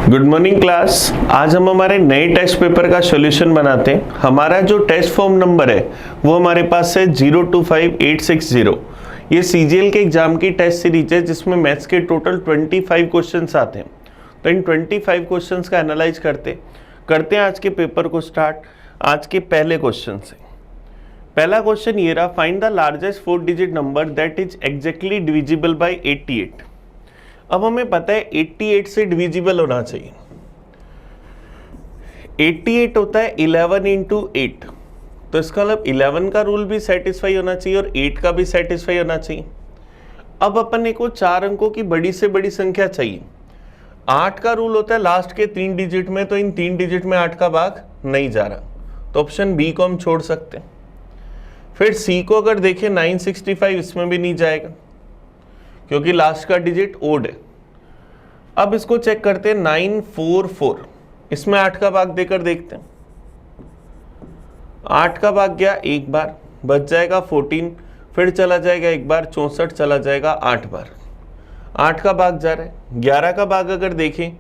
Good morning class. आज हम हमारे नए टेस्ट पेपर का सॉल्यूशन बनाते हैं। हमारा जो टेस्ट फॉर्म नंबर है वो हमारे पास है 025860। ये सीजीएल के एग्जाम की टेस्ट सीरीज है जिसमें मैथ्स के टोटल 25 क्वेश्चंस आते हैं। तो इन 25 क्वेश्चंस का एनालाइज करते हैं आज के पेपर को स्टार्ट। आज के पहले क्वेश्चन से पहला क्वेश्चन ये रहा, find the largest 4 digit number that is exactly divisible by 88। अब हमें पता है 88 से डिविजिबल होना चाहिए। 88 होता है 11 इंटू 8, तो इसका मतलब 11 का रूल भी सेटिस्फाई होना चाहिए और 8 का भी सेटिस्फाई होना चाहिए। अब अपन को 4 अंकों की बड़ी से बड़ी संख्या चाहिए। 8 का रूल होता है लास्ट के 3 डिजिट में, तो इन 3 डिजिट में 8 का भाग नहीं जा रहा, तो ऑप्शन बी को हम छोड़ सकते हैं। फिर सी को अगर देखें 965, इसमें भी नहीं जाएगा क्योंकि लास्ट का डिजिट ओड है। अब इसको चेक करते हैं 944, इसमें 8 का भाग देकर देखते हैं। 8 का भाग गया एक बार, बच जाएगा 14, फिर चला जाएगा एक बार 64, चला जाएगा 8 बार। 8 का भाग जा रहा है। 11 का भाग अगर देखें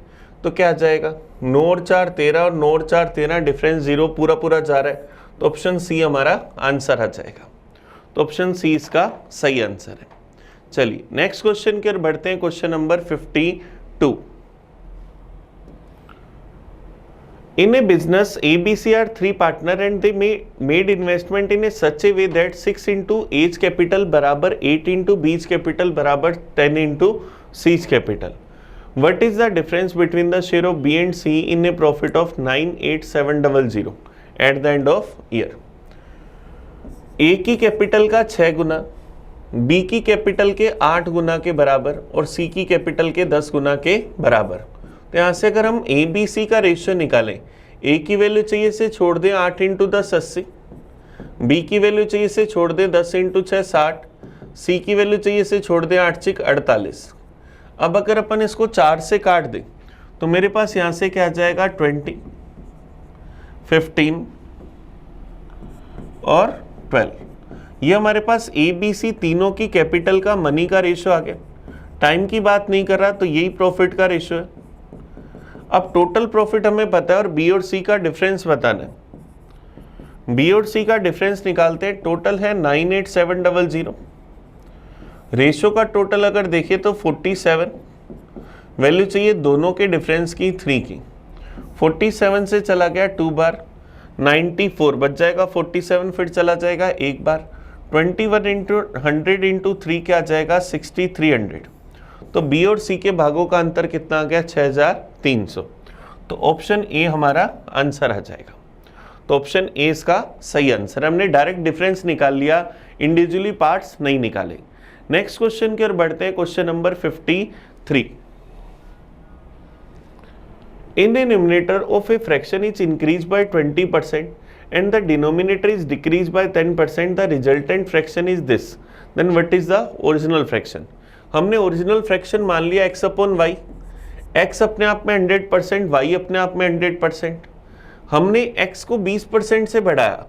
तो क्या जाएगा, 9 और 4 13 और 9 और 4 13, डिफरेंस 0 पूरा पूरा जा रहा है, तो ऑप्शन सी हमारा आंसर आ जाएगा। तो ऑप्शन सी इसका सही आंसर है। चलिए नेक्स्ट क्वेश्चन की ओर बढ़ते हैं। Question number 52। In a business, ABC are 3 partner and they made investment in a such a way that 6 into A's capital बराबर 8 into B's capital बराबर 10 into C's capital. What is the difference between the share of B and C in a profit of 98700 at the end of year? A की capital का 6 गुना, B की capital के 8 गुना के बराबर और सी की कैपिटल के 10 गुना के बराबर। तो यहाँ से अगर हम ए बी सी का रेशियो निकालें, ए की वैल्यू चाहिए से छोड़ दें 8 इंटू 10 80, बी की वैल्यू चाहिए से छोड़ दें 10 इंटू 6 60, सी की वैल्यू चाहिए से छोड़ दें 8 6 48। अब अगर अपन इसको 4 से काट दें तो मेरे पास यहाँ से क्या आ जाएगा 20, 15 और 12। ये हमारे पास ए बी सी तीनों की कैपिटल का मनी का रेशियो आ गया। टाइम की बात नहीं कर रहा, तो यही प्रॉफिट का रेशियो है। अब टोटल प्रॉफिट हमें पता है और बी और सी का डिफरेंस बताना है। बी और सी का डिफरेंस निकालते हैं। टोटल है 98700, रेशियो का टोटल अगर देखें तो 47, वैल्यू चाहिए दोनों के डिफरेंस की 3 की। 47 से चला गया 2 बार, 94 बच जाएगा 47, फिर चला जाएगा एक बार। 21 इंटू 100 इंटू 3 क्या आ जाएगा 6300। तो बी और सी के भागों का अंतर कितना आ गया 6300। तो ऑप्शन ए हमारा आंसर आ जाएगा। तो ऑप्शन ए इसका सही आंसर। हमने डायरेक्ट डिफरेंस निकाल लिया, इंडिविजुअली पार्ट्स नहीं निकाले। नेक्स्ट क्वेश्चन की ओर बढ़ते हैं। Question number 53। In the numerator of a fraction is increased by 20% and the denominator is decreased by 10%, the resultant fraction is this, then what is the original fraction? हमने original fraction मान लिया x upon Y. x अपने आप में 100%, y अपने आप में 100%। हमने x को 20% से बढ़ाया,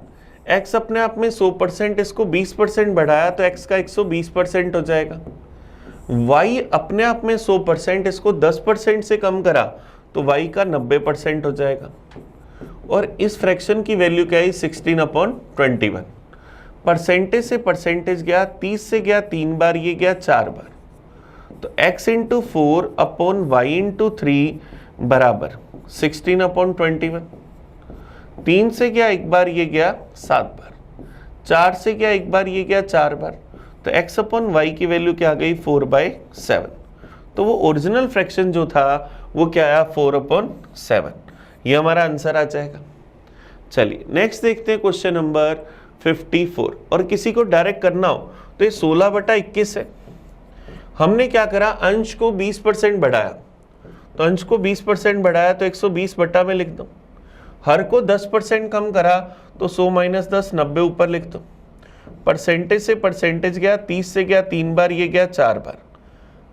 x अपने आप में 100%, इसको 20% बढ़ाया तो x का 120% हो जाएगा। y अपने आप में 100%, इसको 10% से कम करा तो y का 90% हो जाएगा। और इस फ्रैक्शन की वैल्यू क्या है 16/21। परसेंटेज से परसेंटेज गया, 30 से गया 3 बार, ये गया 4 बार। तो x into 4 upon Y into 3 बराबर 16/21। 3 से गया एक बार, ये गया 7 बार। 4 से गया एक बार, ये गया 4 बार। तो x अपॉन वाई की वैल्यू क्या आ गई 4/7। तो वो ओरिजिनल फ्रैक्शन जो था वो क्या आया 4/7। ये हमारा आंसर आ जाएगा। चलिए नेक्स्ट देखते हैं क्वेश्चन नंबर 54। और किसी को डायरेक्ट करना हो तो ये 16/21 है। हमने क्या करा, अंश को 20% बढ़ाया, तो अंश को 20% बढ़ाया तो 120 बटा में लिख दो। हर को 10% कम करा तो 100 - 10 90 ऊपर लिख दो। परसेंटेज से परसेंटेज गया, 30 से गया 3 बार, ये गया 4 बार।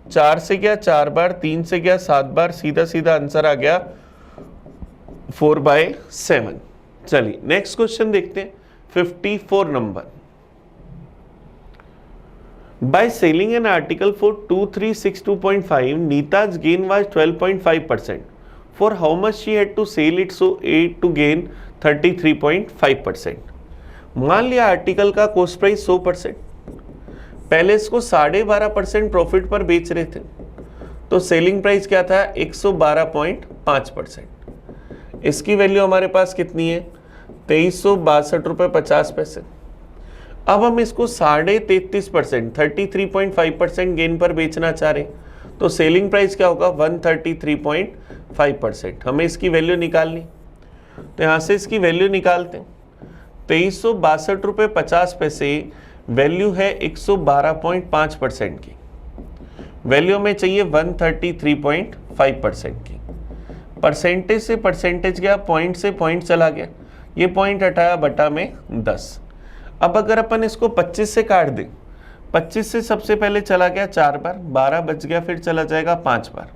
4 से गया 4 बार, 3 से गया 7 बार, सीधा सीधा आंसर आ गया 4/7। चलिए नेक्स्ट क्वेश्चन देखते हैं 54 number. By selling an article for 2362.5, Neeta's gain was 12.5%. For how much she had to sell it so a to gain 33.5%। मान लिया आर्टिकल का कॉस्ट प्राइस 100%, पहले इसको 12.5% प्रॉफिट पर बेच रहे थे, तो सेलिंग प्राइस क्या था 112.5%। इसकी वैल्यू हमारे पास कितनी है 2362 रुपये 50 पैसे। अब हम इसको 33.5% 33.5% गेन पर बेचना चाह रहे हैं, तो सेलिंग प्राइस क्या होगा 133.5%। हमें इसकी वैल्यू निकालनी, तो यहाँ से इसकी वैल्यू निकालते हैं। 2362 रुपये 50 पैसे वैल्यू है 112.5% की, वैल्यू हमें चाहिए 133.5% की। परसेंटेज से परसेंटेज गया, पॉइंट से पॉइंट चला गया, ये पॉइंट हटाया बटा में 10। अब अगर अपन इसको 25 से काट दें, 25 से सबसे पहले चला गया 4 बार, 12 बच गया, फिर चला जाएगा 5 बार।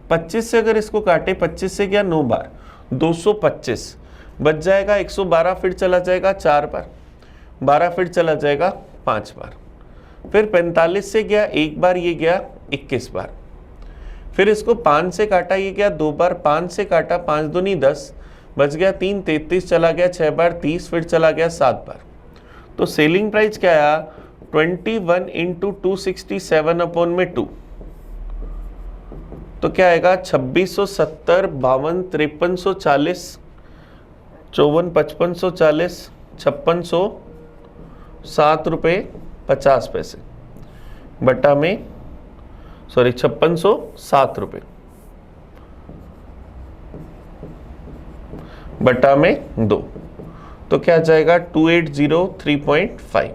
25 से अगर इसको काटे, 25 से गया 9 बार, 225 बच जाएगा, 112 फिर चला जाएगा 4 बार, 12 फिर चला जाएगा 5 बार, फिर 45 से गया 1 बार, ये गया 21 बार, फिर इसको 5 से काटा, ये गया 2 बार, 5 से काटा, 5 दूनी 10 बच गया, 3 33 चला गया 6 बार, 30 फिर चला गया 7 बार। तो सेलिंग प्राइस क्या आया 21 इंटू 267 अपॉन में 2, तो क्या आएगा 2670 52 5340 54 5540 5607 रुपये 50 पैसे बटा में 5607 रुपये बटा में 2, तो क्या जाएगा 2803.5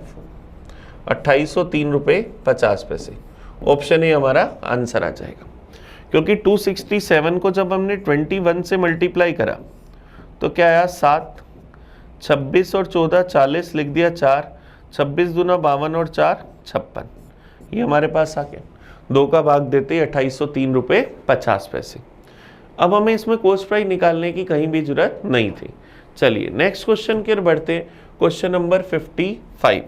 2803 रुपये 50 पैसे। ऑप्शन ए हमारा आंसर आ जाएगा, क्योंकि 267 को जब हमने 21 से मल्टीप्लाई करा तो क्या आया 7, 26 और 14 40 लिख दिया 4, 26 दूना 52 और 4 56, ये हमारे पास आ गया। 2 का भाग देते 2803 रुपये 50 पैसे। अब हमें इसमें कॉस्ट प्राइस निकालने की कहीं भी जरूरत नहीं थी। चलिए नेक्स्ट क्वेश्चन की ओर बढ़ते हैं। Question number 55।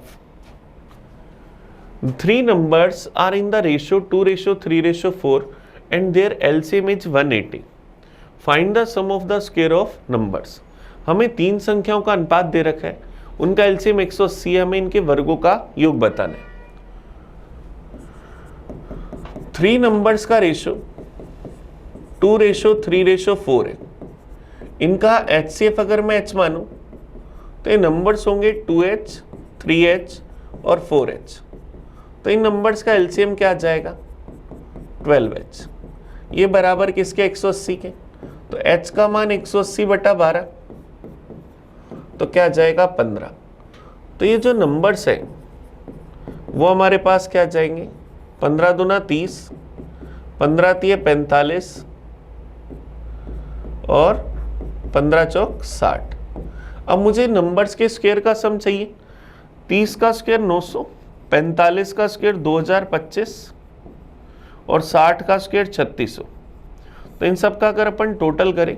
3 numbers are in the ratio 2:3:4 and their LCM is 180. Find the sum of the square of numbers. हमें 3 संख्याओं का अनुपात दे रखा है, उनका LCM 180 है, हमें इनके वर्गों का योग बताना है। 3 numbers का रेशियो 2:3:4 है। इनका HCF अगर मैं H मानूं तो ये नंबर्स होंगे 2H, 3H और 4H। तो इन नंबर्स का LCM क्या आ जाएगा 12H। ये बराबर किसके 180 के, तो H का मान 180 बटा 12, तो क्या जाएगा 15। तो ये जो नंबर्स है वो हमारे पास क्या जाएंगे 15 दूना 30, 15 तिये 45 और 15 चौक 60। अब मुझे नंबर्स के स्क्वायर का सम चाहिए। 30 का स्क्वायर 900, 45 का स्क्वायर 2025 और 60 का स्क्वायर 3600। तो इन सब का अगर अपन टोटल करें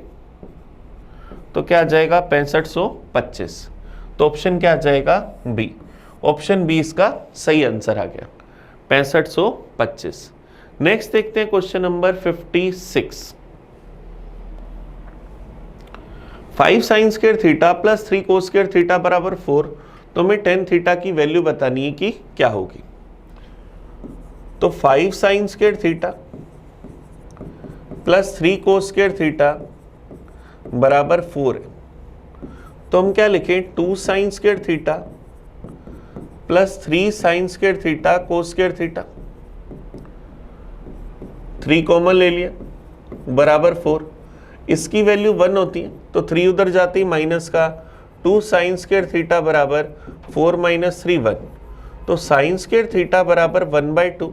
तो क्या आ जाएगा 6525। तो ऑप्शन क्या आ जाएगा बी। ऑप्शन बी इसका सही आंसर आ गया 6525। नेक्स्ट देखते हैं question number 56। 5 sine square theta plus 3 cos square theta बराबर 4। तो हमें tan थीटा की वैल्यू बतानी है कि क्या होगी। तो 5 sine square theta plus 3 cos square theta बराबर 4 है। तो हम क्या लिखें 2 sine square theta plus 3 sine square theta cos square theta, 3 common ले लिया बराबर 4। इसकी वैल्यू 1 होती है तो 3 उधर जाती माइनस का, 2 साइन स्क्वायर थीटा बराबर 4 माइनस 3 1। तो साइन स्क्वायर थीटा बराबर 1/2।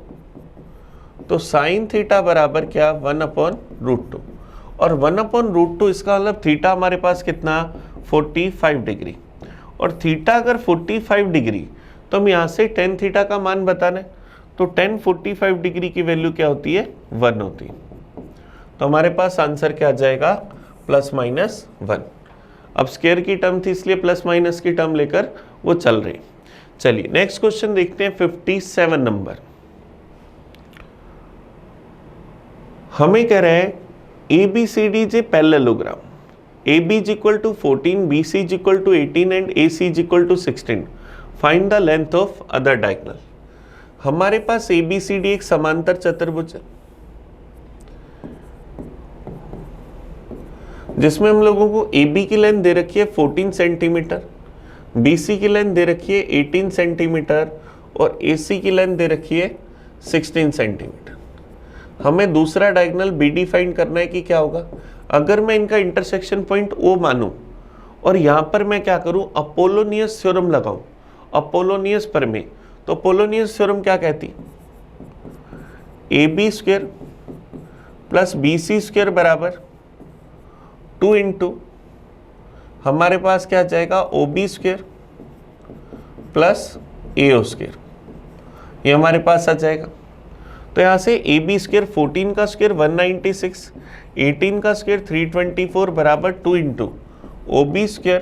तो साइन थीटा बराबर क्या 1/√2 और 1/√2 इसका मतलब थीटा हमारे पास कितना 45 डिग्री। और थीटा अगर 45 डिग्री तो हम यहाँ से tan थीटा का मान बताना है। तो tan 45 डिग्री की वैल्यू क्या होती है 1 होती है। तो हमारे पास आंसर क्या आ जाएगा ±1। अब स्क्वायर की टर्म थी इसलिए प्लस माइनस की टर्म लेकर वो चल रही। चलिए नेक्स्ट क्वेश्चन देखते हैं 57 नंबर। हमें कह रहे हैं A B C D is a parallelogram. AB is equal to 14, BC is equal to 18 and AC is equal to 16. Find the length of other diagonal. हमारे पास ABCD एक समांतर चतुर्भुज है जिसमें हम लोगों को AB की लेंथ दे रखी है 14 सेंटीमीटर, BC की लेंथ दे रखी है 18 सेंटीमीटर और AC की लेंथ दे रखी है 16 सेंटीमीटर। हमें दूसरा डायगोनल BD फाइंड करना है कि क्या होगा। अगर मैं इनका इंटरसेक्शन पॉइंट O मानूं और यहां पर मैं क्या करूं, अपोलोनियस थ्योरम लगाऊं, अपोलोनियस प्रमेय। तो अपोलोनियस थ्योरम क्या कहती, AB square plus BC square बराबर 2 इंटू हमारे पास क्या आ जाएगा OB square plus AO square, ये हमारे पास आ जाएगा। तो यहाँ से AB स्क्वायर 14 का स्क्वायर 196, 18 का स्क्वायर 324 बराबर 2 into OB square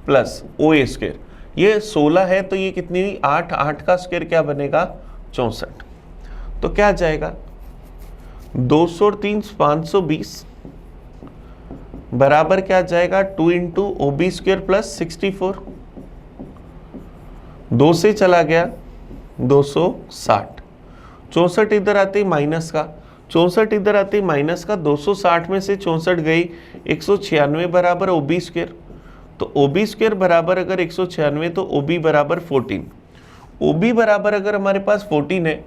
plus OA square, ये 16 है तो ये कितनी हुई 8, 8 का स्क्वायर क्या बनेगा 64। तो क्या आ जाएगा 200 और 3 520 बराबर क्या आ जाएगा 2 इंटू OB स्क्वायर प्लस 64, 2 से चला गया 260, 64 इधर आते माइनस का, 64 इधर आते माइनस का, 260 में से 64 गई 196 बराबर OB स्क्वायर। तो OB स्क्वायर बराबर अगर 196 तो OB बराबर 14, OB बराबर अगर हमारे पास 14 है,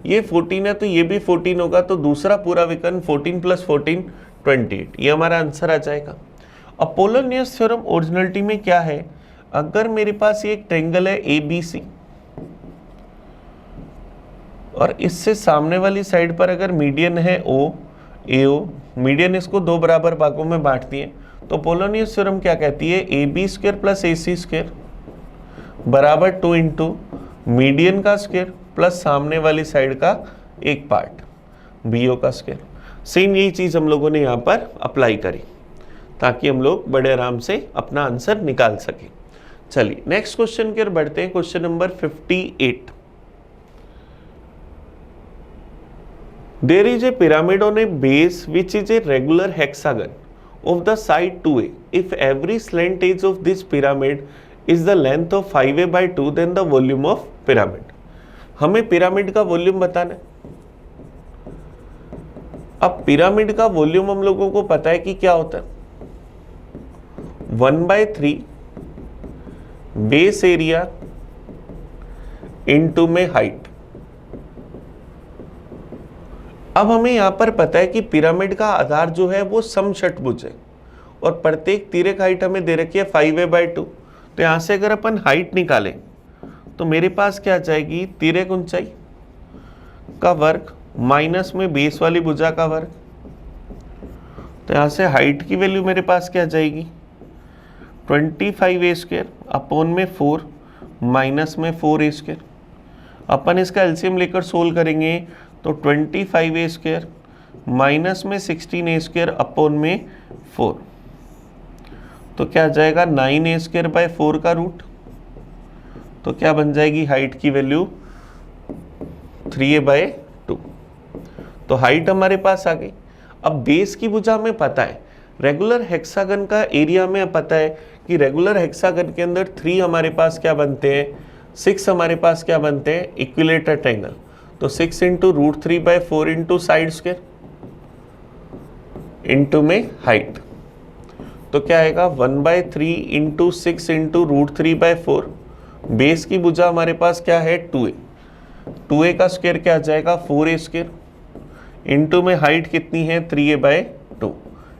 ये 14 है तो ये भी 14 होगा, तो दूसरा पूरा विकर्ण 14 प्लस 14 28, ये हमारा आंसर आ जाएगा। अपोलोनियस थ्योरम ओरिजिनलिटी में क्या है, अगर मेरे पास ये एक ट्रायंगल है ABC और इससे सामने वाली साइड पर अगर मीडियन है AO, मीडियन इसको दो बराबर भागों में बांट दिए, तो अपोलोनियस थ्योरम क्या कहती है AB square plus AC square बराबर 2 इंटू मीडियन का स्क्वायर प्लस सामने वाली साइड का एक पार्ट BO का स्क्वायर। सेम यही चीज हम लोगों ने यहाँ पर अप्लाई करी ताकि हम लोग बड़े आराम से अपना आंसर निकाल सके। चलिए नेक्स्ट क्वेश्चन की ओर बढ़ते हैं, question number 58। There is a pyramid on a base which is a regular hexagon of the side 2a. If every slant edge of this pyramid is the length of 5a by 2, then the volume of pyramid. हमें pyramid का volume बताना है। अब pyramid का volume हम लोगों को पता है कि क्या होता है 1/3 बेस एरिया इनटू में हाइट। अब हमें यहां पर पता है कि पिरामिड का आधार जो है वो समषटभुज है और प्रत्येक तिर्यक हाइट हमें दे रखी है 5a by 2। तो यहां से अगर अपन हाइट निकालें तो मेरे पास क्या आ जाएगी तिर्यक ऊंचाई का वर्ग माइनस में बेस वाली भुजा का वर्ग। तो यहां से हाइट की वैल्यू मेरे पास क्या आ जाएगी 25a स्क्वायर अपॉन में 4 माइनस में 4a स्क्वायर। अपन इसका एलसीएम लेकर सोल्व करेंगे तो 25a स्क्वायर माइनस में 16a स्क्वायर अपॉन में 4, तो क्या आ जाएगा 9a स्क्वायर बाय 4 का रूट। तो क्या बन जाएगी हाइट की वैल्यू 3a बाय 2। तो हाइट हमारे पास आ गई। अब बेस की भुजा हमें पता है, रेगुलर हेक्सागन का एरिया में पता है कि रेगुलर हेक्सागन के अंदर 3 हमारे पास क्या बनते हैं 6 हमारे पास क्या बनते हैं इक्विलेटर ट्रायंगल। तो 6 into √3/4 into side square into में हाइट। तो क्या आएगा 1/3 इंटू 6 इंटू √3/4। बेस की भुजा हमारे पास क्या है 2a का स्क्वायर क्या आ जाएगा 4a स्क्वायर इंटू में हाइट कितनी है 3a/2,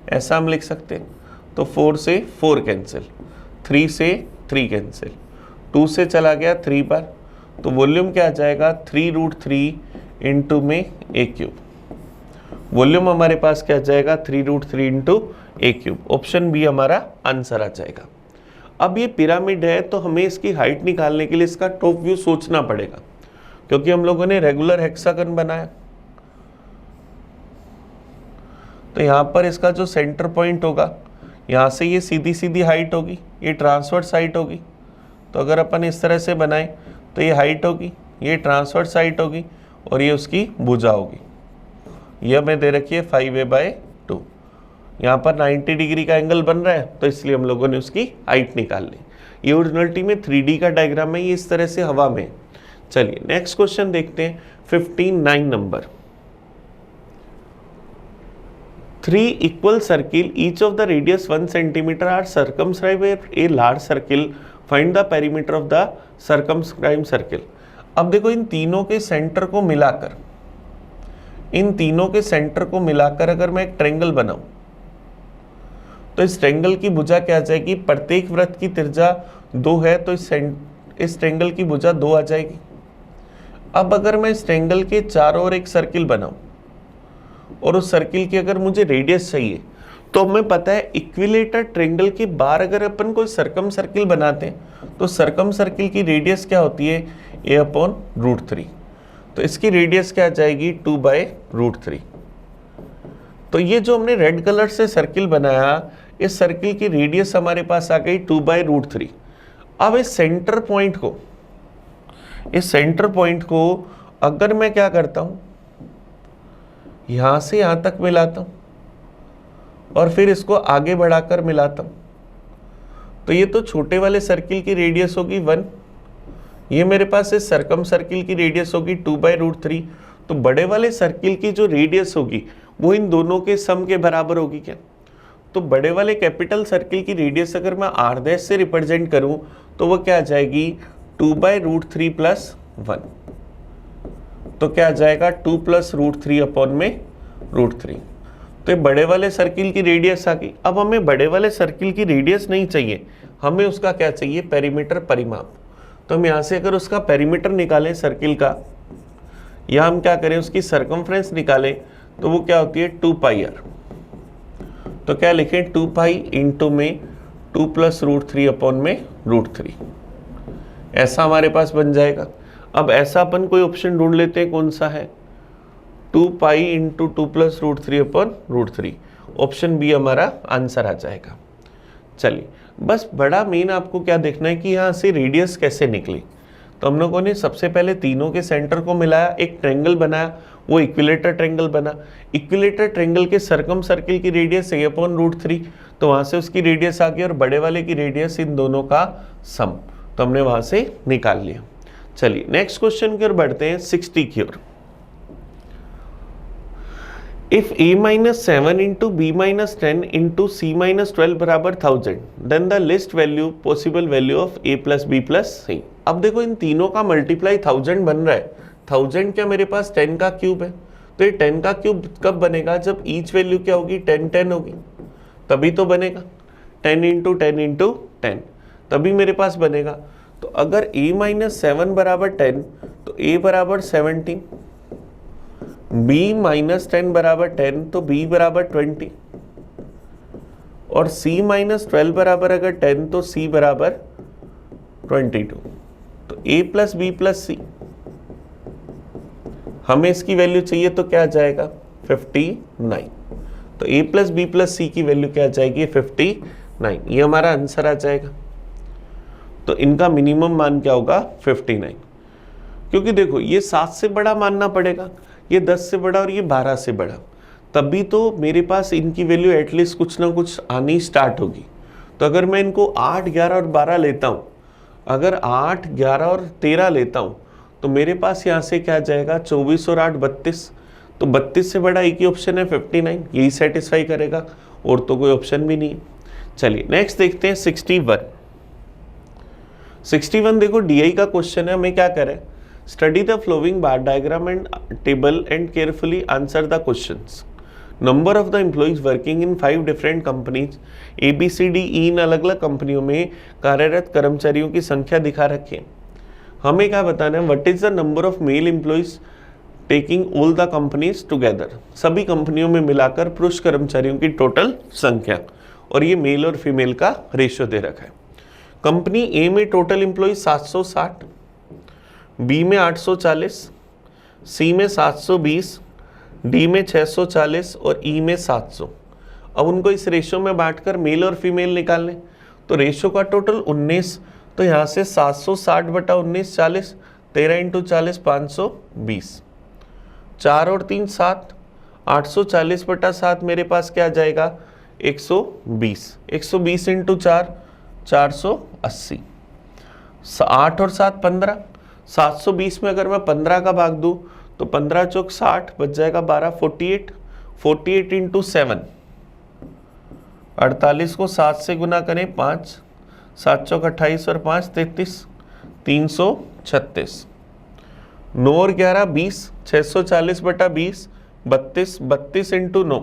ऐसा हम लिख सकते हैं। तो 4 से 4 कैंसिल, 3 से 3 कैंसिल, 2 से चला गया 3 बार, तो वॉल्यूम क्या आ जाएगा 3√3 इंटू में a क्यूब। वॉल्यूम हमारे पास क्या आ जाएगा 3√3 into a cube. Option B हमारा आंसर आ जाएगा। अब ये पिरामिड है तो हमें इसकी हाइट निकालने के लिए इसका टॉप व्यू सोचना पड़ेगा, क्योंकि हम लोगों ने रेगुलर हेक्सागन बनाया। तो यहाँ पर इसका जो सेंटर पॉइंट होगा, यहाँ से ये सीधी सीधी हाइट होगी, ये ट्रांसवर्स हाइट होगी। तो अगर अपन इस तरह से बनाएं तो ये हाइट होगी, ये ट्रांसवर्स हाइट होगी और ये उसकी भुजा होगी। यह हमें दे रखी है 5a/2। यहाँ पर 90 डिग्री का एंगल बन रहा है, तो इसलिए हम लोगों ने उसकी हाइट निकाल ली। ये ओरिजिनलिटी में 3D का डायग्राम है, ये इस तरह से हवा में। चलिए नेक्स्ट क्वेश्चन देखते हैं 59 number. 3 equal circle, each of the radius 1 centimeter are circumscribed a large circle. Find the perimeter of the circumscribed circle. अब देखो इन तीनों के सेंटर को मिलाकर, अगर मैं एक ट्रायंगल बनाऊं तो इस ट्रायंगल की भुजा क्या आ जाएगी? प्रत्येक वृत्त की त्रिज्या 2 है, तो इस ट्रायंगल की भुजा 2 आ जाएगी। अब अगर मैं इस ट्रायंगल के चारों ओर एक सर्किल बनाऊं और उस सर्किल की अगर मुझे रेडियस चाहिए, तो हमें पता है इक्विलेटर ट्रायंगल के बाहर अगर अपन कोई सर्कम सर्किल बनाते हैं तो सर्कम सर्किल की रेडियस क्या होती है? a/√3। तो इसकी रेडियस क्या आ जाएगी? 2/√3। तो ये जो हमने रेड कलर से सर्किल बनाया, इस सर्किल की रेडियस हमारे पास आ गई 2/√3। अब इस सेंटर पॉइंट को अगर मैं क्या करता हूं, यहां से यहां तक मिलाता हूं और फिर इसको आगे बढ़ाकर मिलाता हूं, तो ये तो छोटे वाले सर्किल की रेडियस होगी 1, ये मेरे पास इस सर्कम सर्किल की रेडियस होगी 2/√3। तो बड़े वाले सर्किल की जो रेडियस होगी वो इन दोनों के सम के बराबर होगी क्या? तो बड़े वाले कैपिटल सर्किल की रेडियस अगर मैं r' से रिप्रेजेंट करूं तो वो क्या आ जाएगी? 2/√3 + 1। तो क्या आ जाएगा? 2 + √3/√3। तो ये बड़े वाले सर्किल की रेडियस आ गई। अब हमें बड़े वाले सर्किल की रेडियस नहीं चाहिए, हमें उसका क्या चाहिए? पेरीमीटर, परिमाप। तो हम यहाँ से अगर उसका पेरीमीटर निकालें सर्किल का, या हम क्या करें उसकी सरकमफ्रेंस निकालें, तो वो क्या होती है? 2πr। तो क्या लिखें? 2π इंटू में 2 + √3/√3, ऐसा हमारे पास बन जाएगा। अब ऐसा अपन कोई ऑप्शन ढूंढ लेते हैं, कौन सा है? 2π इंटू 2 + √3/√3, ऑप्शन बी हमारा आंसर आ जाएगा। चलिए, बस बड़ा मेन आपको क्या देखना है कि यहाँ से रेडियस कैसे निकली। तो हम लोगों ने सबसे पहले तीनों के सेंटर को मिलाया, एक ट्रायंगल बनाया, वो इक्विलेटर ट्रायंगल बना। इक्विलेटर ट्रायंगल के सर्कम सर्किल की रेडियस a/√3, तो वहाँ से उसकी रेडियस आ गई और बड़े वाले की रेडियस इन दोनों का सम, तो हमने वहाँ से निकाल लिया। चलिए नेक्स्ट क्वेश्चन की ओर बढ़ते हैं 60 की ओर। If a-7 into b-10 into c-12 बराबर 1000, then the least value possible value of a plus b plus c। अब देखो इन तीनों का मल्टीप्लाई 1000 बन रहा है। 1000 क्या मेरे पास 10 का क्यूब है, तो ये 10 का क्यूब कब बनेगा? जब ईच वैल्यू क्या होगी? 10 होगी, तभी तो बनेगा। 10 इंटू 10 इंटू 10, तभी मेरे पास बनेगा। तो अगर a-7 बराबर 10, तो a बराबर 17, b-10 बराबर 10, तो b बराबर 20, और c-12 बराबर अगर 10 तो c बराबर 22। तो a + b + c, हमें इसकी वैल्यू चाहिए तो क्या आ जाएगा? 59। तो a + b + c की वैल्यू क्या आ जाएगी? 59। ये हमारा आंसर आ जाएगा। तो इनका मिनिमम मान क्या होगा? 59। क्योंकि देखो ये 7 से बड़ा मानना पड़ेगा, ये 10 से बड़ा और ये 12 से बड़ा, तभी तो मेरे पास इनकी वैल्यू एटलीस्ट कुछ ना कुछ आनी स्टार्ट होगी। तो अगर मैं इनको 8, 11 और 12 लेता हूँ, अगर 8, 11 और 13 लेता हूँ, तो मेरे पास यहाँ से क्या जाएगा? 24 और 8 32। तो 32 से बड़ा एक ही ऑप्शन है 59, यही सेटिस्फाई करेगा, और तो कोई ऑप्शन भी नहीं है। चलिए नेक्स्ट देखते हैं 61। 61 देखो DI का क्वेश्चन है, हमें क्या करें? Study the flowing bar diagram and table and carefully answer the questions. Number of the employees working in 5 different companies, A, B, C, D, E इन अलग अलग कंपनियों में कार्यरत कर्मचारियों की संख्या दिखा रखें। हमें क्या बताना है? What is the number of male employees taking all the companies together? सभी कंपनियों में मिलाकर पुरुष कर्मचारियों की टोटल संख्या, और ये मेल और फीमेल का रेशियो दे रखा है। कंपनी ए में टोटल एम्प्लॉय 760, बी में 840, सी में 720, डी में 640 और ई में 700। अब उनको इस रेशियो में बांटकर मेल और फीमेल निकाल लें, तो रेशियो का टोटल 19, तो यहाँ से 760/19 40, 13 इंटू 40 520, 4 और 3 7, 840/7 मेरे पास क्या आ जाएगा? 120, 120 इंटू 4 480, 8 और 7 15, 720 में अगर मैं 15 का भाग दूं तो 15 चौक 60, बच जाएगा 12, 48, 48 इंटू 7, 48 को 7 से गुना करें 5, 7 चौक 28 और 5 33, 336, 9 और 11 20, 640 बटा 20 32, 32 इंटू 9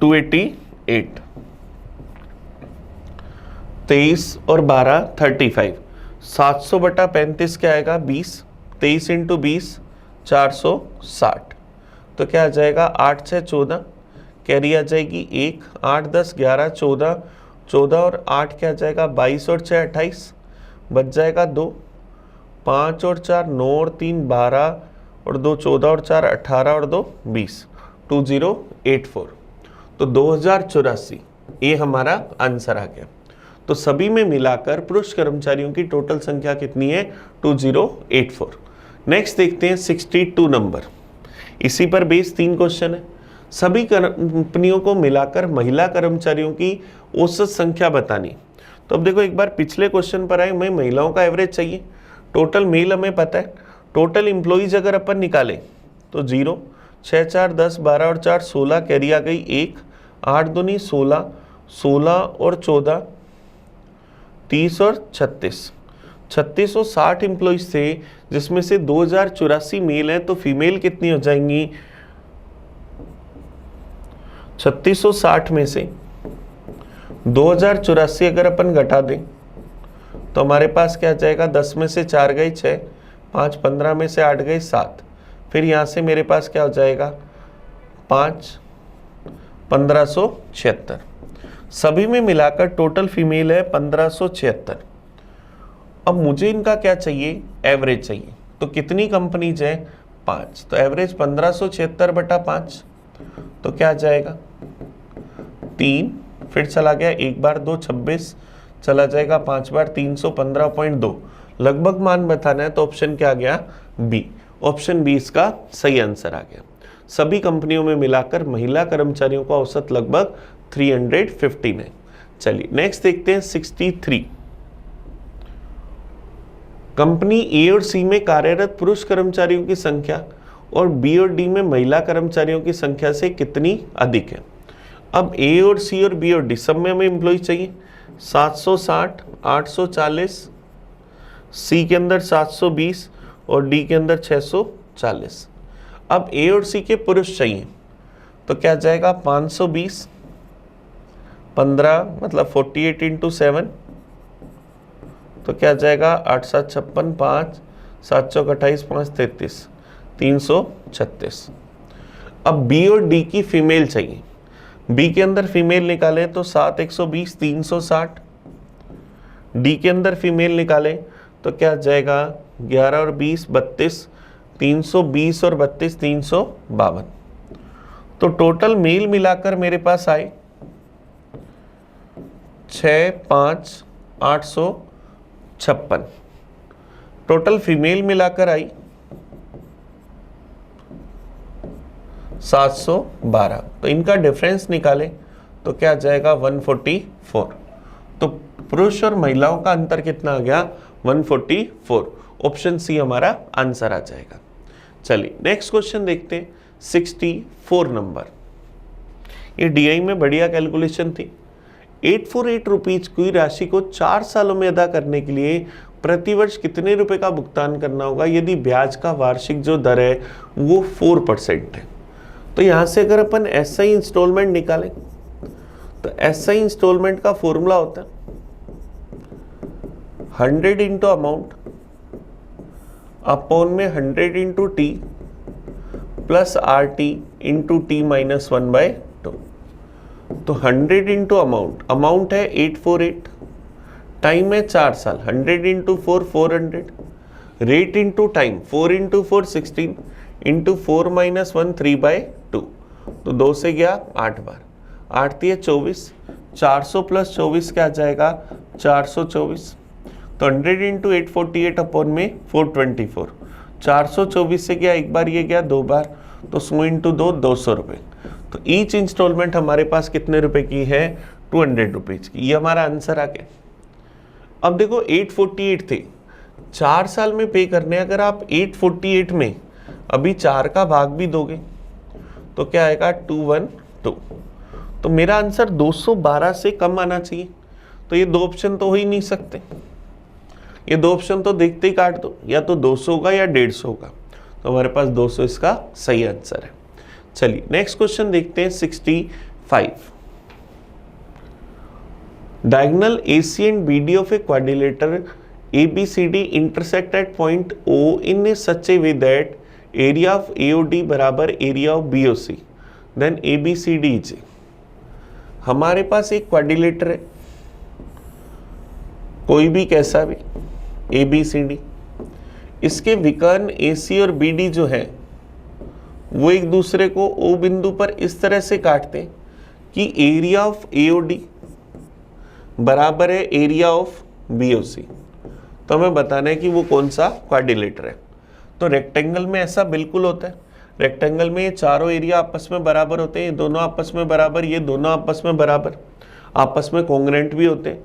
288, 23 और 12 35, 700 बटा 35 क्या आएगा 20, 23 इंटू 20 460, तो क्या आ जाएगा 8 6 14, कैरी आ जाएगी 1, 8 10 11 14, 14 और 8 क्या आ जाएगा 22 और 6 28, बच जाएगा 2, 5 और 4 9 और 3 12 और 2 14 और 4 18 और 2 20, 2084, तो 2084 ये हमारा आंसर आ गया। तो सभी में मिलाकर पुरुष कर्मचारियों की टोटल संख्या कितनी है 2084। नेक्स्ट देखते हैं 62 नंबर, इसी पर बेस 3 क्वेश्चन है। सभी कंपनियों को मिलाकर महिला कर्मचारियों की औसत संख्या बतानी। तो अब देखो एक बार पिछले क्वेश्चन पर आए, हमें महिलाओं का एवरेज चाहिए, टोटल मेल हमें पता है, टोटल एम्प्लॉइज अगर अपन निकालें तो 0, 6 4 10 12 और 4 16, कैरी आ गई 1, 8 दूनी 16, 16 और 14 30 और 36, 36 और 60 एम्प्लॉइज थे, जिसमें से 2084 मेल है, तो फीमेल कितनी हो जाएंगी 3660 में से 2084 अगर अपन घटा दें तो हमारे पास क्या जाएगा, 10 में से 4 गई 6, 5 15 में से 8 गई 7, फिर यहाँ से मेरे पास क्या हो जाएगा 5 1576। सभी में मिलाकर टोटल फीमेल है 1576। अब मुझे इनका क्या चाहिए, एवरेज चाहिए। तो कितनी कंपनीज है 5, तो एवरेज 1576 बटा 5, तो क्या जाएगा 3, फिर चला गया 1 बार 2 26, चला जाएगा 5 बार 315.2, लगभग मान बताना है तो ऑप्शन क्या आ गया बी, ऑप्शन बी इसका सही आंसर आ गया। सभी कंपनियों में मिलाकर महिला कर्मचारियों का औसत लगभग 315 है। चलिए नेक्स्ट देखते हैं 63। कंपनी ए और सी में कार्यरत पुरुष कर्मचारियों की संख्या और बी और डी में महिला कर्मचारियों की संख्या से कितनी अधिक है। अब ए और सी और बी और डी सब में हमें एम्प्लॉय चाहिए, 760 840, सी के अंदर 720 और डी के अंदर 640। अब ए और सी के पुरुष चाहिए तो क्या जाएगा 520, 15 मतलब 48 इंटू 7, तो क्या जाएगा 8 7 56, 5 7 चौक 28, 5 33, 336। अब बी और डी की फीमेल चाहिए, बी के अंदर फीमेल निकाले तो 7 120 360, डी के अंदर फीमेल निकाले तो क्या जाएगा 11 और 20 32, 320 और 32 352। तो टोटल मेल मिलाकर मेरे पास आए 6 5 856, टोटल फीमेल मिलाकर आई 712। तो इनका डिफरेंस निकाले तो क्या जाएगा 144। तो पुरुष और महिलाओं का अंतर कितना आ गया 144, ऑप्शन सी हमारा आंसर आ जाएगा। चलिए नेक्स्ट क्वेश्चन देखते हैं 64 नंबर। ये डीआई में बढ़िया कैलकुलेशन थी। 848 रुपीज की राशि को 4 सालों में अदा करने के लिए प्रतिवर्ष कितने रुपए का भुगतान करना होगा यदि ब्याज का वार्षिक जो दर है वो 4% है। तो यहां से अगर अपन एसआई इंस्टॉलमेंट निकालें तो एसआई इंस्टॉलमेंट का फॉर्मूला होता है 100 इंटू अमाउंट अपॉन में 100 into T plus R T into T minus 1/2। तो 100 इंटू अमाउंट है 848, टाइम है 4 साल, 100 into 4 400, rate into time 4 into 4 16 into 4 minus 1 3/2। तो 2 से गया 8 बार, 8 दिए 24, 400 प्लस 24 क्या आ जाएगा 424। तो 100 इंटू 848 अपॉन में 424, 424 से गया एक बार, ये गया 2 बार, तो 100 इंटू 2 200 रुपये। तो ईच इंस्टॉलमेंट हमारे पास कितने रुपए की है, 200 रुपीज की। ये हमारा आंसर आ गया। अब देखो 848 थे, 4 साल में पे करने, अगर आप 848 में अभी 4 का भाग भी दोगे तो क्या आएगा, 212। तो मेरा आंसर 212 से कम आना चाहिए। तो ये 2 ऑप्शन तो हो ही नहीं सकते, ये 2 ऑप्शन तो देखते ही काट दो, या तो 200 होगा या 150 होगा। तो हमारे पास 200 इसका सही आंसर है। चलिए नेक्स्ट क्वेश्चन देखते हैं 65। Diagonal AC and BD of a quadrilateral ABCD intersect at point O in a such a way that area of AOD बराबर area of BOC, then ABCD is. हमारे पास एक क्वाड्रिलेटर है, कोई भी कैसा भी, ABCD, इसके विकर्ण AC और BD जो है वो एक दूसरे को O बिंदु पर इस तरह से काटते हैं कि एरिया ऑफ AOD बराबर है एरिया ऑफ BOC। तो हमें बताना है कि वो कौन सा क्वाड्रिलेटर है। तो रेक्टेंगल में ऐसा बिल्कुल होता है, रेक्टेंगल में ये चारों एरिया आपस में बराबर होते हैं, ये दोनों आपस में बराबर, ये दोनों आपस में बराबर, आपस में कॉन्ग्रुएंट भी होते हैं।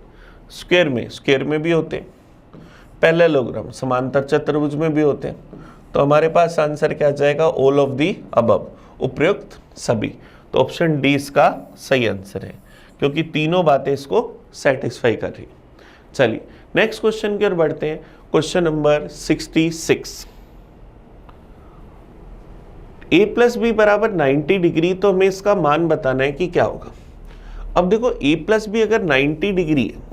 स्क्वायर में भी होते हैं, पैरेललोग्राम समांतर चतुर्भुज में भी होते हैं। तो हमारे पास आंसर क्या जाएगा, ऑल ऑफ दी अबव, उपयुक्त सभी। तो ऑप्शन डी इसका सही आंसर है, क्योंकि तीनों बातें इसको सेटिस्फाई कर रही। चलिए नेक्स्ट क्वेश्चन की ओर बढ़ते हैं। Question number 66। a plus b बराबर 90 डिग्री, तो हमें इसका मान बताना है कि क्या होगा। अब देखो a प्लस बी अगर 90 डिग्री है,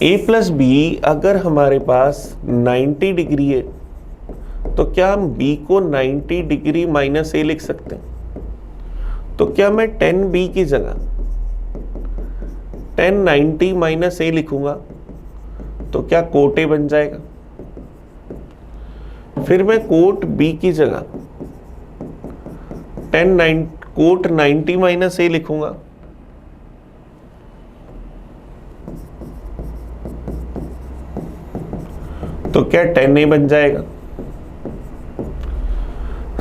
a प्लस बी अगर हमारे पास 90 डिग्री है, तो क्या हम b को 90 डिग्री माइनस a लिख सकते हैं? तो क्या मैं 10b की जगह 1090 माइनस a लिखूंगा तो क्या कोट a बन जाएगा? फिर मैं कोट b की जगह कोट 90 माइनस a लिखूंगा तो क्या 10a बन जाएगा?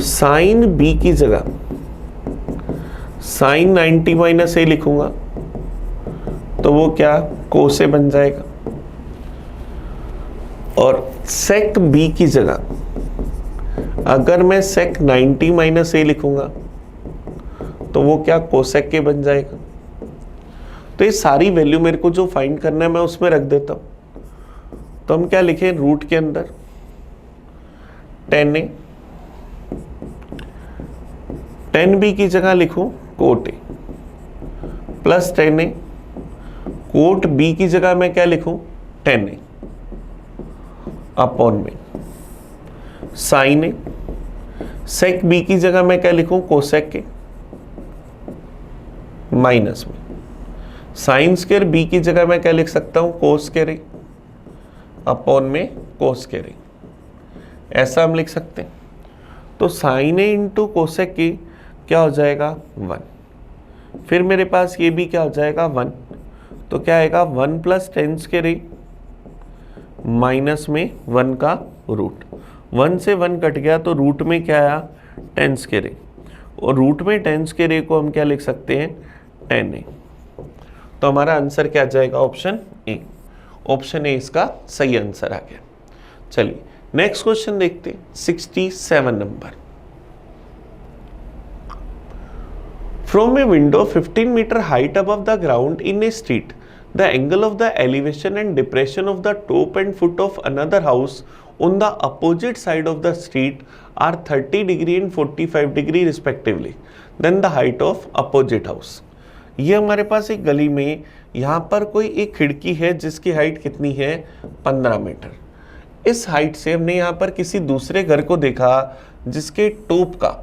साइन b की जगह साइन 90 माइनस a लिखूंगा तो वो क्या कोस a बन जाएगा। और सेक b की जगह अगर मैं सेक 90 माइनस a लिखूंगा तो वो क्या कोसेक के बन जाएगा। तो ये सारी वैल्यू मेरे को जो फाइंड करना है मैं उसमें रख देता हूं। तो हम क्या लिखें, रूट के अंदर 10a, 10b की जगह लिखूं quote a plus 10a, quote b की जगह मैं क्या लिखूं 10a अपॉन में साइन a, सेक b की जगह मैं क्या लिखूं कोसेक के माइनस में साइन स्क्वायर b की जगह मैं क्या लिख सकता हूं कोस स्क्वायर a अपॉन में कोस स्क्वायर a, ऐसा हम लिख सकते हैं। तो साइन a इंटू कोसेक की क्या हो जाएगा 1, फिर मेरे पास ये भी क्या हो जाएगा 1, तो क्या आएगा 1 प्लस 10 स्क्वायर a माइनस में 1 का रूट, 1 से 1 कट गया तो रूट में क्या आया 10 स्क्वायर a, और रूट में 10 स्क्वायर a को हम क्या लिख सकते हैं 10a। तो हमारा आंसर क्या जाएगा ऑप्शन ए, ऑप्शन ए इसका सही आंसर आ गया। चलिए नेक्स्ट क्वेश्चन देखते हैं 67 number. From a window 15 meter height above the ground in a street, the angle of the elevation and depression of the top and foot of another house on the opposite side of the street are 30 degree and 45 degree respectively. Then the height of opposite house. ये हमारे पास एक गली में यहाँ पर कोई एक खिड़की है जिसकी हाइट कितनी है 15 मीटर। इस हाइट से हमने यहाँ पर किसी दूसरे घर को देखा जिसके टॉप का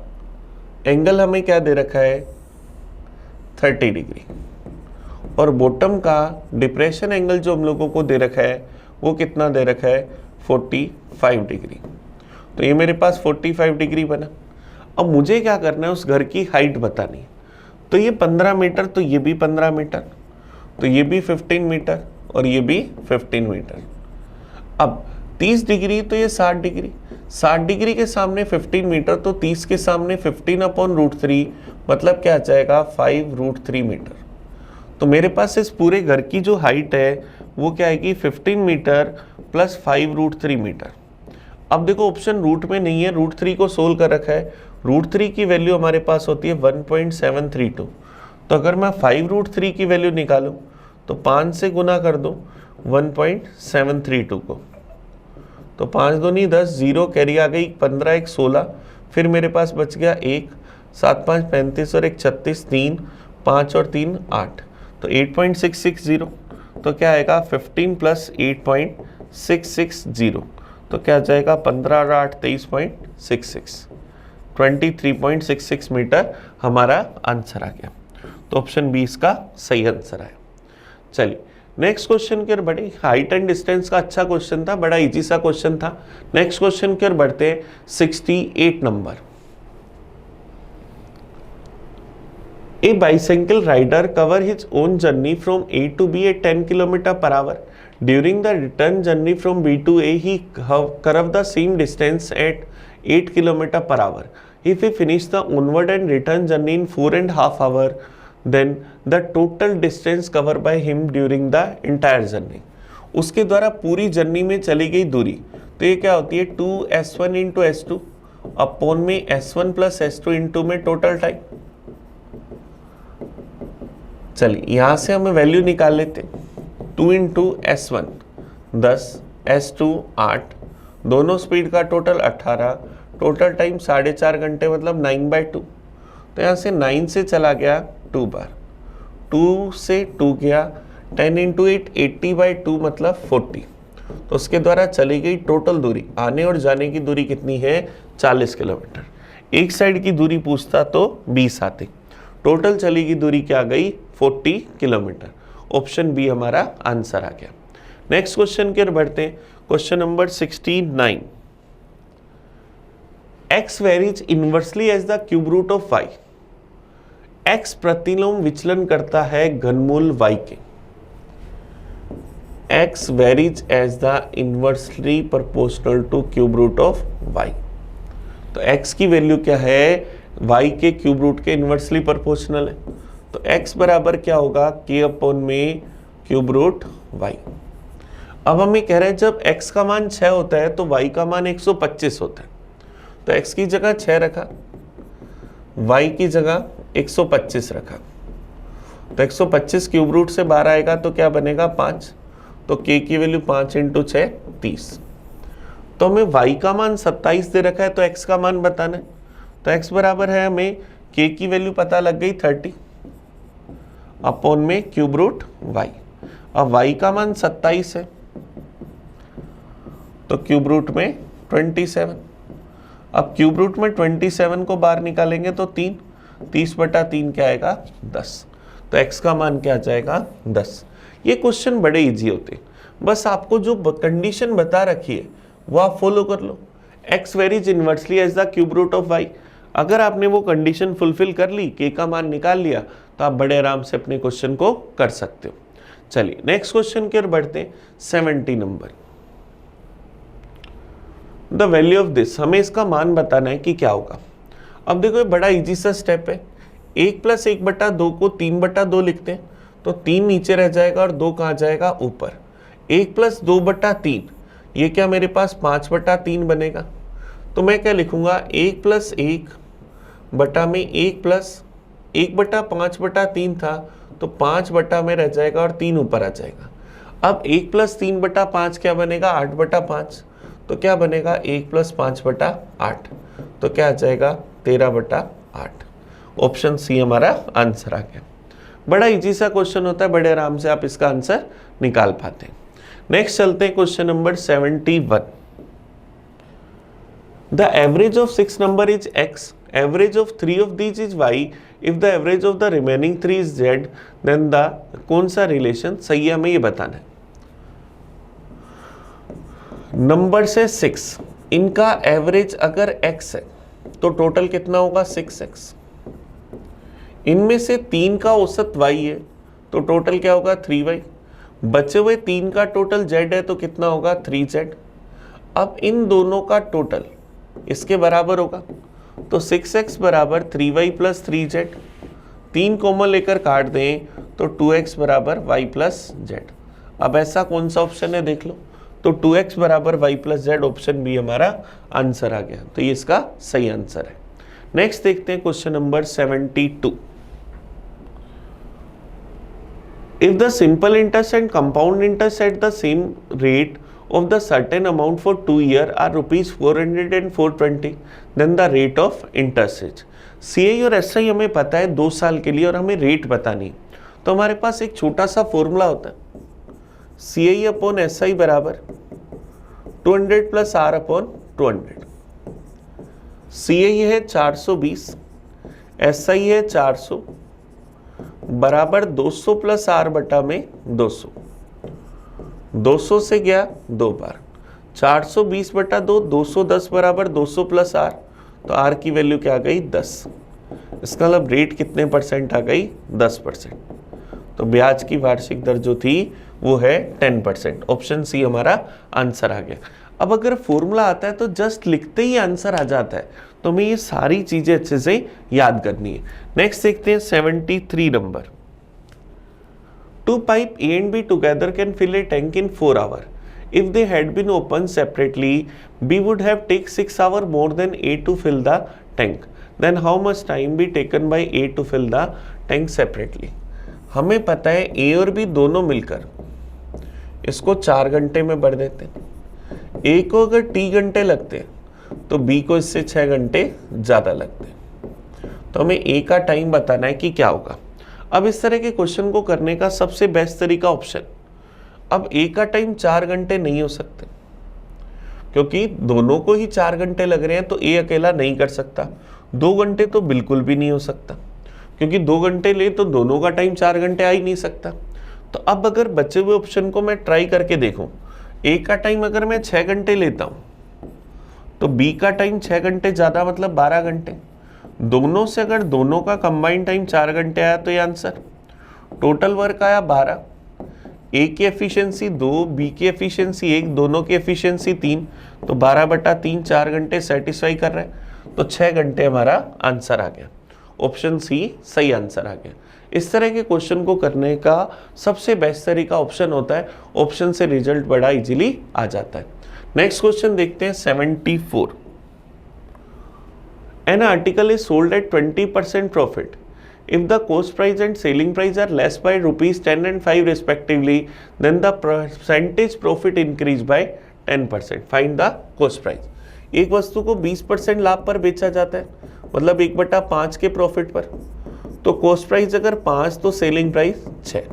एंगल हमें क्या दे रखा है 30 डिग्री, और बॉटम का डिप्रेशन एंगल जो हम लोगों को दे रखा है वो कितना दे रखा है 45 डिग्री। तो ये मेरे पास 45 डिग्री बना। अब मुझे क्या करना है, उस घर की हाइट बतानी है। तो ये 15 मीटर, तो ये भी 15 मीटर, तो ये भी 15 मीटर और ये भी 15 मीटर। अब 30 डिग्री तो ये 60 डिग्री, 60 डिग्री के सामने 15 मीटर, तो 30 के सामने 15/√3 मतलब क्या आ जाएगा 5√3 मीटर। तो मेरे पास इस पूरे घर की जो हाइट है वो क्या आएगी 15 मीटर प्लस 5√3 मीटर। अब देखो ऑप्शन रूट में नहीं है, √3 को सोल्व कर रखा है, √3 की वैल्यू हमारे पास होती है 1.732। तो अगर मैं 5√3 की वैल्यू निकालूं तो 5 से गुना कर दो 1.732 को, तो 5 दूनी 10, 0 कैरी आ गई, 15 1 16, फिर मेरे पास बच गया 1, 7 5 35 और 1 36, 3 5 और 3 8, तो 8.660। तो क्या आएगा 15 प्लस 8.660, तो क्या आ जाएगा 15 और 8 23.66, 23.66 मीटर हमारा आंसर आ गया। तो ऑप्शन बी इसका सही आंसर है। चलिए नेक्स्ट क्वेश्चन की ओर बढ़े। हाइट एंड डिस्टेंस का अच्छा क्वेश्चन था, बड़ा इजी सा क्वेश्चन था। नेक्स्ट क्वेश्चन की ओर बढ़ते हैं। 68 number. A bicycle rider cover his own journey from A to B at 10 km per hour. During the return journey from B to A, he covered the same distance at 8 km per hour. If he finished the onward and return journey in 4.5 hours, then the total distance covered by him during the entire journey. उसके द्वारा पूरी journey में चली गई दूरी, तो ये क्या होती है 2s1 इंटू s2 अपॉन में s1 प्लस s2 इंटू में टोटल टाइम। चलिए यहां से हमें वैल्यू निकाल लेते। 2 इंटू s1 10, s2 8, दोनों स्पीड का टोटल 18, टोटल टाइम 4.5 घंटे मतलब 9/2। तो यहाँ से 9 से चला गया 2 बार, 2 से 2 गया, 10 इंटू 8 80/2 मतलब 40। तो उसके द्वारा चली गई टोटल दूरी, आने और जाने की दूरी कितनी है 40 किलोमीटर। एक साइड की दूरी पूछता तो 20 आती, टोटल चली गई दूरी क्या गई 40 किलोमीटर। ऑप्शन बी हमारा आंसर आ गया। नेक्स्ट क्वेश्चन की ओर बढ़ते हैं। Question number 69। x varies inversely as the cube root of y। x प्रतिलोम विचलन करता है घनमूल y के। x varies as the inversely proportional to cube root of y। तो x की वैल्यू क्या है y के क्यूब रूट के इनवर्सली प्रोपोर्शनल है। तो x बराबर क्या होगा k अपॉन में क्यूब रूट y। अब हमें कह रहे हैं जब x का मान 6 होता है तो y का मान 125 होता है। तो x की जगह 6 रखा, y की जगह 125 रखा। तो 125 क्यूब रूट से बाहर आएगा तो क्या बनेगा 5। तो k की वैल्यू 5 इंटू 6 30। तो हमें y का मान 27 दे रखा है, तो x का मान बताना है। तो x बराबर है हमें k की वैल्यू पता लग गई 30 अपॉन में क्यूब रूट y। अब y का मान 27 है तो क्यूब रूट में 27। अब क्यूब रूट में 27 को बाहर निकालेंगे तो 30/3 क्या आएगा 10। तो x का मान क्या आ जाएगा 10। ये क्वेश्चन बड़े इजी होते हैं, बस आपको जो कंडीशन बता रखी है वो आप फॉलो कर लो। x varies inversely as the cube root of y। अगर आपने वो कंडीशन फुलफिल कर ली, k का मान निकाल लिया, तो आप बड़े आराम से अपने क्वेश्चन को कर सकते हो। चलिए नेक्स्ट क्वेश्चन की ओर बढ़ते हैं। 70 number. The value of this, हमें इसका मान बताना है कि क्या होगा। अब देखो ये बड़ा इजी सा स्टेप है। 1 + 1/2 को 3/2 लिखते हैं, तो 3 नीचे रह जाएगा और 2 कहाँ जाएगा ऊपर। 1 + 2/3, ये क्या मेरे पास 5/3 बनेगा। तो मैं क्या लिखूंगा 1 + 1 बटा में 1 + 1/5/3 था, तो 5 में रह जाएगा और 3 ऊपर आ जाएगा। अब 1 + 3/5 क्या बनेगा 8/5। तो क्या बनेगा 1 + 5/8, तो क्या आ जाएगा 13/8। ऑप्शन सी हमारा आंसर आ गया। बड़ा इजी सा क्वेश्चन होता है, बड़े आराम से आप इसका आंसर निकाल पाते हैं। नेक्स्ट चलते हैं question number 71। The average of 6 number is x, average of 3 of these is y, if the average of the remaining 3 is z, then the कौन सा रिलेशन सही है हमें ये बताना है। नंबर से 6, इनका एवरेज अगर x है तो टोटल कितना होगा 6x। इनमें से 3 का औसत y है तो टोटल क्या होगा 3y। बचे हुए 3 का टोटल z है तो कितना होगा 3z। अब इन दोनों का टोटल इसके बराबर होगा। तो 6x बराबर 3y प्लस 3z, 3 कॉमन लेकर काट दें तो 2x बराबर y प्लस जेड। अब ऐसा कौन सा ऑप्शन है देख लो, तो 2x बराबर y plus z, option B हमारा आंसर आ गया, तो ये इसका सही आंसर है। नेक्स्ट देखते हैं question number 72। If the simple interest and compound interest at the same rate of the certain amount for 2 years are rupees 400 and 420, then the rate of interest is। CI और SI हमें पता है 2 साल के लिए और हमें रेट पता नहीं, तो हमारे पास एक छोटा सा फॉर्मूला होता है, CI अपॉन SI बराबर 200 प्लस R अपॉन 200। CI है 420, SI है 400 बराबर 200 प्लस R बटा में 200। 200 से गया 2 बार, 420 बटा 2, 210 बराबर 200 प्लस R, तो R की वैल्यू क्या आ गई 10। इसका मतलब रेट कितने परसेंट आ गई 10%। तो ब्याज की वार्षिक दर जो थी वो है 10%। ऑप्शन सी हमारा आंसर आ गया। अब अगर फॉर्मूला आता है तो जस्ट लिखते ही आंसर आ जाता है, तो हमें ये सारी चीजें अच्छे से याद करनी है। नेक्स्ट देखते हैं 73 number. 2 pipe A and B together can fill a tank in 4 hours. If they had been opened separately, B would have taken 6 hours more than A to fill the tank. Then how much time be taken by A to fill the tank separately? हमें पता है A और B दोनों मिलकर इसको 4 घंटे में भर देते हैं। A को अगर T घंटे लगते हैं तो B को इससे 6 घंटे ज़्यादा लगते हैं। तो हमें A का टाइम बताना है कि क्या होगा। अब इस तरह के क्वेश्चन को करने का सबसे बेस्ट तरीका ऑप्शन, अब A का टाइम 4 घंटे नहीं हो सकते क्योंकि दोनों को ही 4 घंटे लग रहे हैं, तो A अकेला नहीं कर सकता। 2 घंटे तो बिल्कुल भी नहीं हो सकता क्योंकि 2 घंटे ले तो दोनों का टाइम 4 घंटे आ ही नहीं सकता। तो अब अगर बचे हुए ऑप्शन को मैं ट्राई करके देखूं, A का टाइम अगर मैं 6 घंटे लेता हूं तो B का टाइम 6 घंटे ज़्यादा मतलब 12 घंटे। दोनों से अगर दोनों का कंबाइंड टाइम 4 घंटे आया तो ये आंसर। टोटल वर्क आया 12। A की एफिशिएंसी 2, B की एफिशिएंसी 1, दोनों की एफिशिएंसी 3, तो 12 बटा 3 4 घंटे सेटिस्फाई कर रहे हैं, तो 6 घंटे हमारा आंसर आ गया। ऑप्शन सी सही आंसर आ गया। इस तरह के क्वेश्चन को करने का सबसे बेस्ट तरीका ऑप्शन होता है, ऑप्शन से रिजल्ट बड़ा इजीली आ जाता है। नेक्स्ट क्वेश्चन देखते हैं 74। An article is sold at 20% profit. If the cost price and selling price are less by rupees 10 and 5 respectively, then the percentage profit increase by 10%. Find the cost price. एक वस्तु को 20% लाभ पर बेचा जाता है, मतलब 1/5 के प्रॉफिट पर, तो कॉस्ट प्राइस अगर 5 तो सेलिंग प्राइस 6।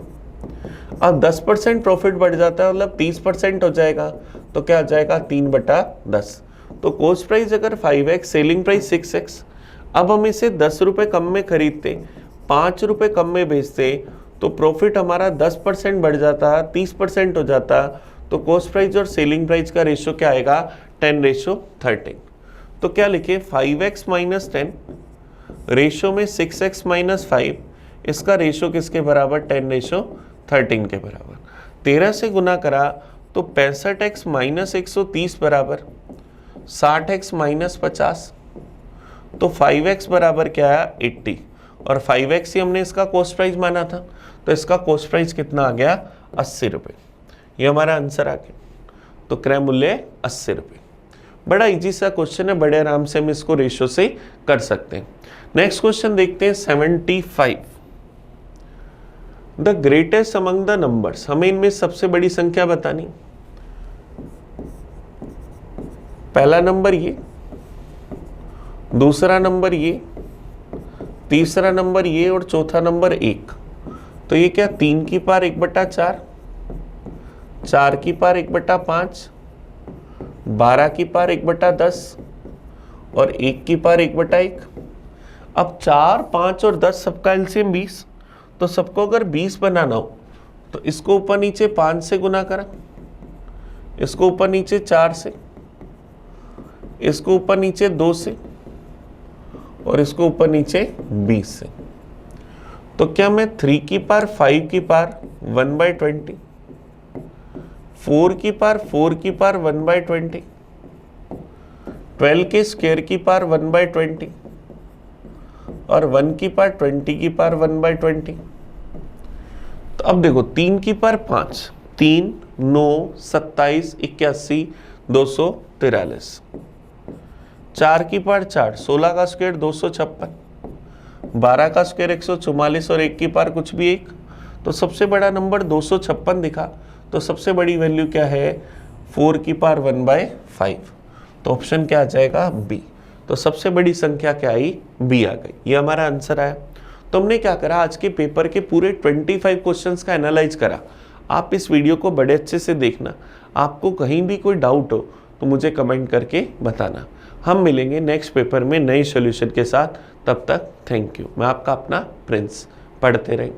अब 10% प्रॉफिट बढ़ जाता है मतलब 30% हो जाएगा, तो क्या आ जाएगा 3/10। तो कॉस्ट प्राइस अगर 5x, सेलिंग प्राइस 6x। अब हम इसे 10 रुपये कम में खरीदते, 5 रुपये कम में बेचते, तो प्रॉफिट हमारा 10% बढ़ जाता, 30% हो जाता, तो कॉस्ट प्राइस और सेलिंग प्राइस का रेशो क्या आएगा 10:13। तो क्या लिखे 5x माइनस 10 रेशो में 6x माइनस 5, इसका रेशो किसके बराबर 10:13 के बराबर। 13 से गुना करा तो 65x माइनस 130 बराबर 60x माइनस 50, तो 5x बराबर क्या आया 80, और 5x ही हमने इसका कॉस्ट प्राइस माना था, तो इसका कॉस्ट प्राइस कितना आ गया 80 रुपये। ये हमारा आंसर आ गया। तो क्रय मूल्य 80 रुपये। बड़ा इजी सा क्वेश्चन है, बड़े आराम से हम इसको रेशो से कर सकते हैं। नेक्स्ट क्वेश्चन देखते हैं 75। The greatest among the numbers, हमें इनमें सबसे बड़ी संख्या बतानी। पहला नंबर ये, दूसरा नंबर ये, तीसरा नंबर ये और चौथा नंबर 1। तो ये क्या 3 की पावर 1/4, 4 की पावर 1/5, 12 की पावर 1/10 और 1 की पावर 1/1। अब 4, 5 और 10 सबका एलसीएम 20, तो सबको अगर 20 बनाना हो तो इसको ऊपर नीचे 5 से गुना करा, इसको ऊपर नीचे 4 से, इसको ऊपर नीचे 2 से और इसको ऊपर नीचे 20 से। तो क्या मैं 3 की पावर 5 की पावर 1/20, 4 की पावर 4 की पावर 1/20, 12 के स्क्वायर की पावर 1/20 और 1 की पावर 20 की पावर 1/20। तो अब देखो 3 की पावर 5, 3, 9, 27, 81, 243। 4 की पावर 4, 16 का स्क्वायर 256, 12 का स्क्वायर 144 और 1 की पावर कुछ भी 1। तो सबसे बड़ा नंबर 256 दिखा, तो सबसे बड़ी वैल्यू क्या है 4 की पावर 1/5। तो ऑप्शन क्या आ जाएगा बी। तो सबसे बड़ी संख्या क्या आई, बी आ गई। ये हमारा आंसर आया। तो हमने क्या करा, आज के पेपर के पूरे 25 क्वेश्चंस का एनालाइज करा। आप इस वीडियो को बड़े अच्छे से देखना। आपको कहीं भी कोई डाउट हो तो मुझे कमेंट करके बताना। हम मिलेंगे नेक्स्ट पेपर में नए सॉल्यूशन के साथ। तब तक थैंक यू। मैं आपका अपना प्रिंस। पढ़ते रहें।